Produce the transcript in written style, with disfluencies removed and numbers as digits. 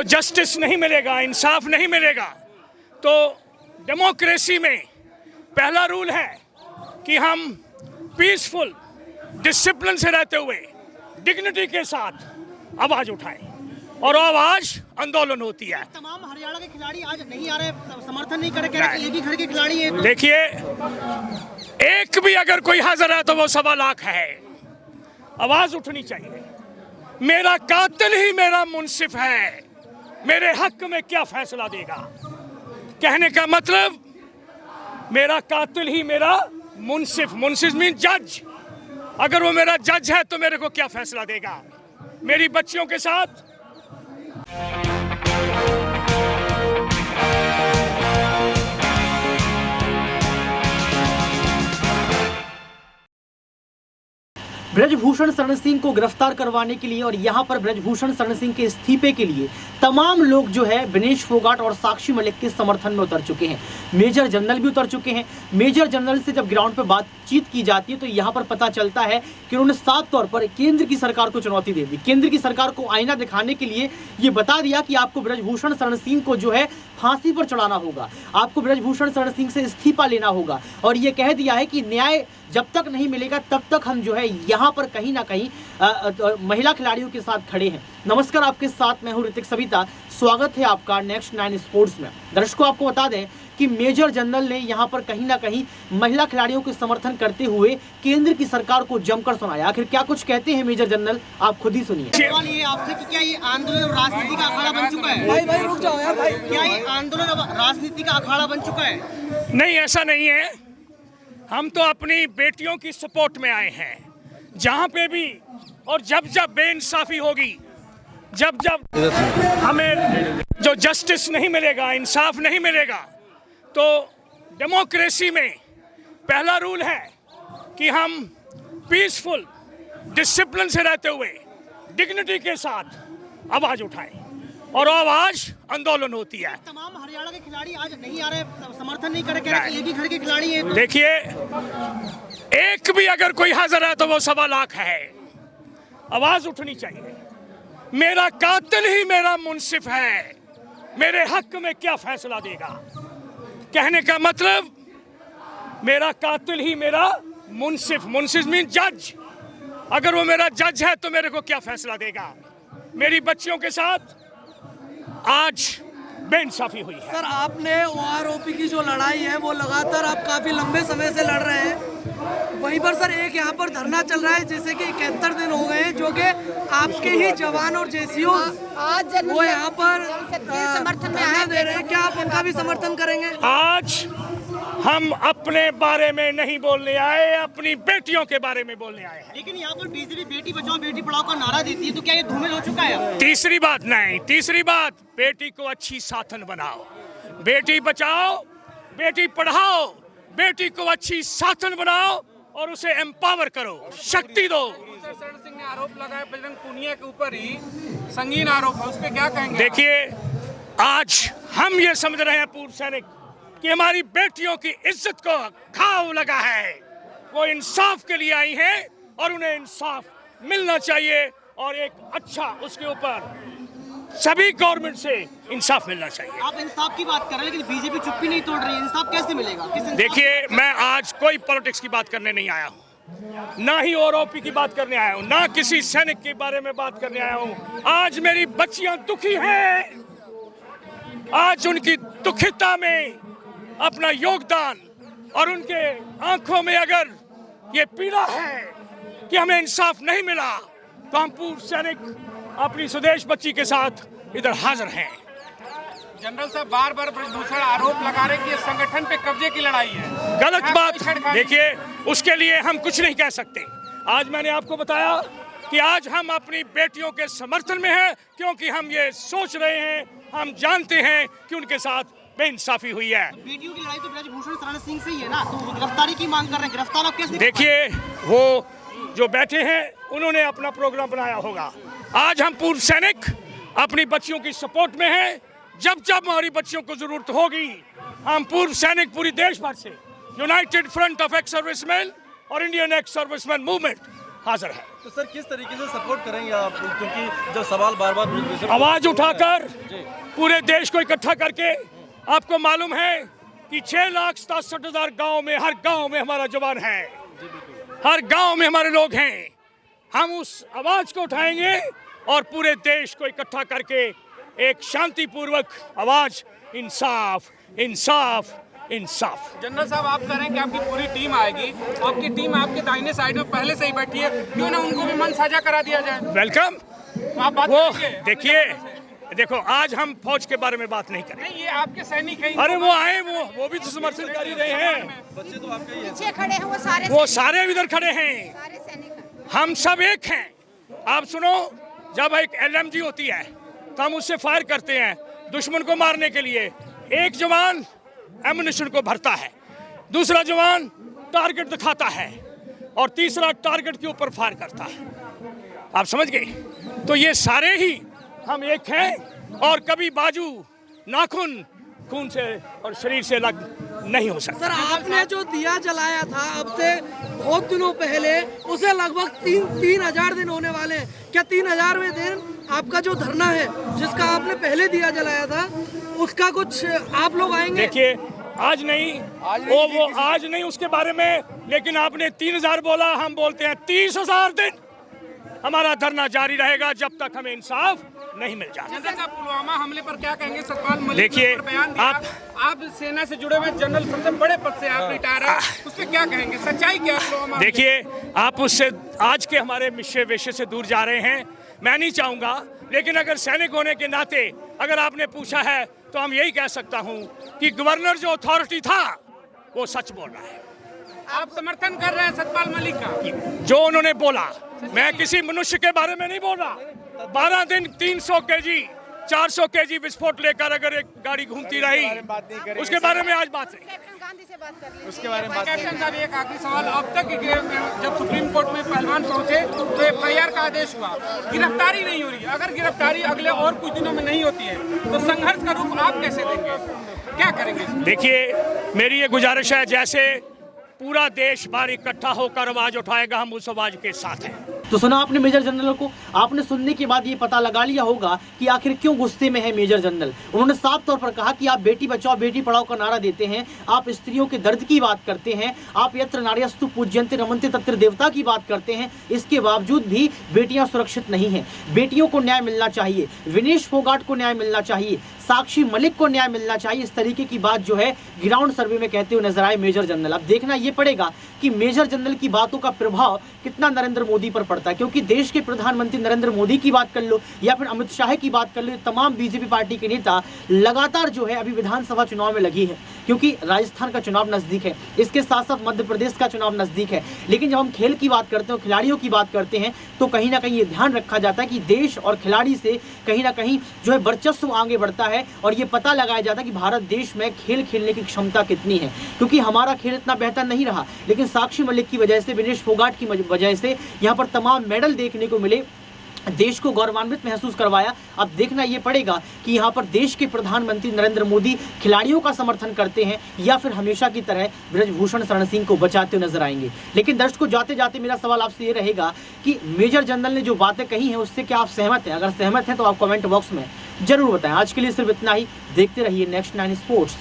Justice नहीं मिलेगा, इंसाफ नहीं मिलेगा, तो डेमोक्रेसी में पहला रूल है कि हम पीसफुल डिसिप्लिन से रहते हुए डिग्निटी के साथ आवाज उठाएं और आवाज आंदोलन होती है। तमाम हरियाणा के खिलाड़ी आज नहीं आ रहे, समर्थन नहीं कर रहे, कह रहे कि ये भी घर के खिलाड़ी हैं। देखिए, एक भी अगर कोई हाजिर है तो वो 1.25 लाख है। आवाज उठनी चाहिए। मेरा कातिल ही मेरा मुंसिफ है, मेरे हक में क्या फैसला देगा। कहने का मतलब मेरा कातिल ही मेरा मुंसिफ, मुंसिफ मीन जज, अगर वो मेरा जज है तो मेरे को क्या फैसला देगा। मेरी बच्चियों के साथ ब्रजभूषण शरण सिंह को गिरफ्तार करवाने के लिए और यहां पर ब्रजभूषण शरण सिंह के इस्तीफे के लिए तमाम लोग जो है विनेश फोगाट और साक्षी मलिक के समर्थन में उतर चुके हैं। मेजर जनरल भी उतर चुके हैं। मेजर जनरल से जब ग्राउंड पर बातचीत की जाती है तो यहां पर पता चलता है कि उन्होंने साफ तौर पर केंद्र की सरकार को चुनौती दे दी। केंद्र की सरकार को आईना दिखाने के लिए ये बता दिया कि आपको ब्रजभूषण शरण सिंह को जो है फांसी पर चढ़ाना होगा, आपको ब्रजभूषण शरण सिंह से इस्तीफा लेना होगा और ये कह दिया है कि न्याय जब तक नहीं मिलेगा तब तक हम जो है यहाँ पर कहीं ना कहीं महिला खिलाड़ियों के साथ खड़े हैं। नमस्कार, आपके साथ मैं हूँ ऋतिक सविता। स्वागत है आपका नेक्स्ट 9 स्पोर्ट्स में। दर्शकों, आपको बता दें कि मेजर जनरल ने यहाँ पर कहीं ना कहीं महिला खिलाड़ियों के समर्थन करते हुए केंद्र की सरकार को जमकर सुनाया। आखिर क्या कुछ कहते हैं मेजर जनरल, आप खुद ही सुनिए। सवाल ये आपसे कि क्या ये आंदोलन राजनीति का अखाड़ा बन चुका है? भाई रुक जाओ यार भाई। क्या ये आंदोलन अब राजनीति का अखाड़ा बन चुका है? नहीं, ऐसा नहीं है। हम तो अपनी बेटियों की सपोर्ट में आए हैं। जहां पे भी और जब जब बेइंसाफी होगी, जब जब हमें जो जस्टिस नहीं मिलेगा, इंसाफ नहीं मिलेगा, तो डेमोक्रेसी में पहला रूल है कि हम पीसफुल डिसिप्लिन से रहते हुए डिग्निटी के साथ आवाज उठाएं और आवाज आंदोलन होती है। तमाम हरियाणा के खिलाड़ी आज नहीं आ रहे, समर्थन नहीं कर रहे, कह रहे कि ये भी घर के खिलाड़ी हैं। देखिए, एक भी अगर कोई हाजिर है तो वो 1.25 लाख है। आवाज उठनी चाहिए। मेरा कातिल ही मेरा मुंसिफ है, मेरे हक में क्या फैसला देगा। कहने का मतलब मेरा कातिल ही मेरा मुंसिफ, मुंसिफ मीन जज, अगर वो मेरा जज है तो मेरे को क्या फैसला देगा। मेरी बच्चियों के साथ आज बेइंसाफी हुई है। सर, आपने OROP की जो लड़ाई है वो लगातार आप काफी लंबे समय से लड़ रहे हैं। वहीं पर सर एक यहाँ पर धरना चल रहा है, जैसे कि 71 दिन हो गए, जो कि आपके ही जवान और जेसीओ वो यहाँ पर समर्थन में दे रहे हैं। क्या आप उनका भी समर्थन करेंगे? आज हम अपने बारे में नहीं बोलने आए, अपनी बेटियों के बारे में बोलने आए हैं। लेकिन यहाँ पर बीजेपी बेटी बचाओ बेटी पढ़ाओ का नारा देती है, तो क्या ये धूमिल हो चुका है? तीसरी बात नहीं, तीसरी बात, बेटी को अच्छी साथन बनाओ। बेटी बचाओ, बेटी पढ़ाओ, बेटी को अच्छी साथन बनाओ और उसे एम्पावर करो, शक्ति दो। शरण सिंह ने आरोप लगाया बजरंग पूनिया के ऊपर ही, संगीन आरोप है, उस पर क्या कहेंगे? देखिए, आज हम ये समझ रहे हैं पूर्व सैनिक कि हमारी बेटियों की इज्जत को घाव लगा है। वो इंसाफ के लिए आई हैं और उन्हें इंसाफ मिलना चाहिए और एक अच्छा उसके ऊपर सभी गवर्नमेंट से इंसाफ मिलना चाहिए। आप इंसाफ की बात कर रहे हैं, लेकिन बीजेपी चुप्पी नहीं तोड़ रही है। इंसाफ कैसे मिलेगा? देखिए, मैं आज कोई पॉलिटिक्स की बात करने नहीं आया हूँ, ना ही OROP की बात करने आया हूँ, ना किसी सैनिक के बारे में बात करने आया हूँ। आज मेरी बच्चियां दुखी हैं। आज उनकी दुखिता में अपना योगदान और उनके आंखों में अगर ये पीड़ा है कि हमें इंसाफ नहीं मिला, तो हम पूर्व सैनिक अपनी स्वदेश बच्ची के साथ इधर हाजिर हैं। जनरल साहब बार बार ब्रजभूषण आरोप लगा रहे कि ये संगठन पे कब्जे की लड़ाई है। गलत बात। देखिए, उसके लिए हम कुछ नहीं कह सकते। आज मैंने आपको बताया कि आज हम अपनी बेटियों के समर्थन में हैं, क्योंकि हम ये सोच रहे हैं, हम जानते हैं कि उनके साथ बेइंसाफी हुई है। बेटियों की लड़ाई तो ब्रजभूषण शरण सिंह से ही है ना, तो गिरफ्तारी की मांग कर रहे हैं। गिरफ्तार आप कैसे? देखिए, वो जो बैठे हैं उन्होंने अपना प्रोग्राम बनाया होगा। आज हम पूर्व सैनिक अपनी बच्चियों की सपोर्ट में हैं। जब जब हमारी बच्चियों को जरूरत होगी, हम पूर्व सैनिक पूरी देश भर से United front of ex serviceman और इंडियन एक्स सर्विसमैन मूवमेंट, हाजिर है। तो सर किस तरीके से सपोर्ट करेंगे आप, क्योंकि जब सवाल बार बार आवाज उठाकर पूरे देश को इकट्ठा करके, आपको मालूम है कि 6,67,000 गांव में, हर गांव में हमारा जवान है, हर गांव में हमारे लोग हैं। हम उस आवाज को उठाएंगे और पूरे देश को इकट्ठा करके एक शांतिपूर्वक आवाज, इंसाफ इंसाफ इंसाफ। जनरल साहब, आप कह रहे हैं कि आपकी पूरी टीम आएगी, आपकी टीम आपके दाहिने साइड में पहले से ही बैठी है, क्यों ना उनको भी मन साझा करा दिया जाए? वेलकम। आप बात वो करेंगे? देखिए, देखो आज हम फौज के बारे में बात नहीं करें। नहीं, ये आपके सैनिक हैं। अरे वो आए, वो भी तो समर्थन कर ही रहे हैं। बच्चे तो आपके ही हैं। पीछे खड़े हैं वो सारे इधर खड़े हैं, सारे सैनिक। हम सब एक हैं। आप सुनो, जब एक LMG होती है तो हम उससे फायर करते हैं दुश्मन को मारने के लिए। एक जवान एमुनिशन को भरता है, दूसरा जवान टारगेट दिखाता है और तीसरा टारगेट के ऊपर फायर करता है। आप समझ गए? तो ये सारे ही हम एक हैं और कभी बाजू, नाखून खून से और शरीर से अलग नहीं हो सकता। सर, आपने जो दिया जलाया था अब से बहुत दिनों पहले, उसे लगभग 3,000 दिन होने वाले हैं। क्या 3,000वें दिन आपका जो धरना है, जिसका आपने पहले दिया जलाया था, उसका कुछ आप लोग आएंगे? देखिए, आज नहीं, वो आज नहीं उसके बारे में, लेकिन आपने 3,000 बोला, हम बोलते हैं 30,000 दिन हमारा धरना जारी रहेगा जब तक हमें इंसाफ नहीं मिल जाता। जनरल साहब, पुलवामा हमले पर क्या कहेंगे? सतपाल मलिक देखिए, ने बयान दिया, आप सेना से जुड़े हुए जनरल, सबसे बड़े पद से आप रिटायर हैं, उस पर क्या कहेंगे? सच्चाई क्या है पुलवामा? देखिए, आप उससे आज के हमारे विषय से दूर जा रहे हैं, मैं नहीं चाहूँगा, लेकिन अगर सैनिक होने के नाते अगर आपने पूछा है तो हम यही कह सकता हूँ कि गवर्नर जो अथॉरिटी था वो सच बोल रहा है। आप समर्थन कर रहे हैं सतपाल मलिक का? जो उन्होंने बोला, मैं किसी मनुष्य के बारे में नहीं बोल रहा। 12 दिन 300 kg 400 kg विस्फोट लेकर अगर एक गाड़ी घूमती रही, उसके बारे में आज बात नहीं। कैप्टन गांधी से बात कर लीजिए। उसके बारे में बात कैप्टन साहब, एक आखिरी सवाल, अब तक जब सुप्रीम कोर्ट में पहलवान पहुंचे तो FIR का आदेश हुआ, गिरफ्तारी नहीं हो रही। अगर गिरफ्तारी अगले और कुछ दिनों में नहीं होती है तो संघर्ष का रूप आप कैसे देंगे, क्या करेंगे? देखिए, मेरी ये गुजारिश है, जैसे पूरा देश बाहर इकट्ठा होकर आवाज उठाएगा, हम उस आवाज के साथ हैं। तो सुना आपने मेजर जनरल को। आपने सुनने के बाद ये पता लगा लिया होगा कि आखिर क्यों गुस्से में है मेजर जनरल। उन्होंने साफ तौर पर कहा कि आप बेटी बचाओ बेटी पढ़ाओ का नारा देते हैं, आप स्त्रियों के दर्द की बात करते हैं, आप यत्र नार्यस्तु पूज्यन्ते रमन्ते तत्र देवता की बात करते हैं। इसके बावजूद भी बेटियां सुरक्षित नहीं हैं। बेटियों को न्याय मिलना चाहिए, विनेश फोगाट को न्याय मिलना चाहिए, साक्षी मलिक को न्याय मिलना चाहिए। इस तरीके की बात जो है ग्राउंड सर्वे में कहते हुए नजर आए मेजर जनरल। अब देखना ये पड़ेगा कि मेजर जनरल की बातों का प्रभाव कितना नरेंद्र मोदी पर पड़ता है, क्योंकि देश के प्रधानमंत्री नरेंद्र मोदी की बात कर लो या फिर अमित शाह की बात कर लो, तमाम बीजेपी पार्टी के नेता लगातार जो है अभी विधानसभा चुनाव में लगी है, क्योंकि राजस्थान का चुनाव नजदीक है, इसके साथ साथ मध्य प्रदेश का चुनाव नजदीक है। लेकिन जब हम खेल की बात करते हैं, खिलाड़ियों की बात करते हैं, तो कहीं ना कहीं ये ध्यान रखा जाता है कि देश और खिलाड़ी से कहीं ना कहीं जो है वर्चस्व आगे बढ़ता है और ये पता लगाया जाता है कि भारत देश में खेल खेलने की क्षमता कितनी है। क्योंकि हमारा खेल इतना बेहतर नहीं रहा, लेकिन साक्षी मलिक की वजह से, विनेश फोगाट की वजह से यहाँ पर तमाम मेडल देखने को मिले, देश को गौरवान्वित महसूस करवाया। अब देखना यह पड़ेगा कि यहाँ पर देश के प्रधानमंत्री नरेंद्र मोदी खिलाड़ियों का समर्थन करते हैं या फिर हमेशा की तरह ब्रजभूषण शरण सिंह को बचाते हुए नजर आएंगे। लेकिन दर्शकों, जाते जाते मेरा सवाल आपसे ये रहेगा कि मेजर जनरल ने जो बातें कही हैं उससे क्या आप सहमत हैं? अगर सहमत हैं तो आप कमेंट बॉक्स में जरूर बताएं। आज के लिए सिर्फ इतना ही। देखते रहिए नेक्स्ट 9 स्पोर्ट्स।